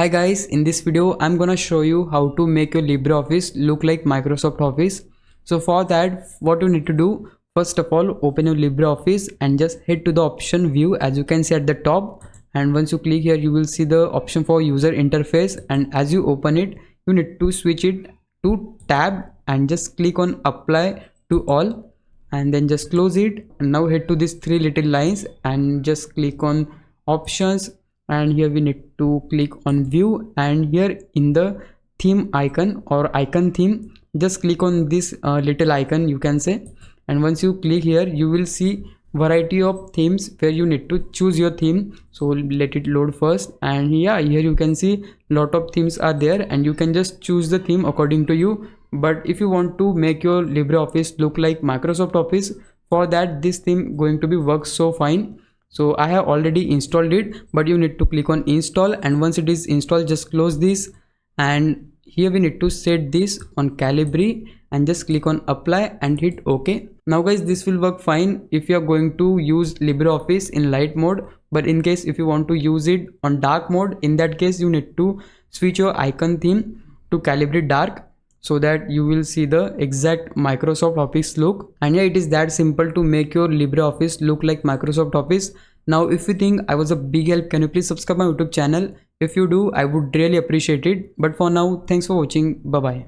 Hi guys, in this video I'm gonna show you how to make your LibreOffice look like Microsoft Office. So for that, what you need to do, first of all, open your LibreOffice and just head to the option view, as you can see at the top. And once you click here, you will see the option for user interface, and as you open it, you need to switch it to tab and just click on apply to all, and then just close it. And now head to these three little lines and just click on options, and here we need to click on view, and here in the theme icon or icon theme, just click on this little icon, you can say. And once you click here, you will see variety of themes where you need to choose your theme. So let it load first, and yeah, here you can see lot of themes are there, and you can just choose the theme according to you. But if you want to make your LibreOffice look like Microsoft Office, for that this theme going to be work so fine. So I have already installed it, but you need to click on install, and once it is installed, just close this. And here we need to set this on Calibri and just click on apply and hit OK. Now guys, this will work fine if you are going to use LibreOffice in light mode, but in case if you want to use it on dark mode, in that case you need to switch your icon theme to Calibri dark, so that you will see the exact Microsoft Office look. And yeah, it is that simple to make your LibreOffice look like Microsoft Office. Now if you think I was a big help, can you please subscribe my YouTube channel? If you do, I would really appreciate it. But for now, thanks for watching. Bye bye.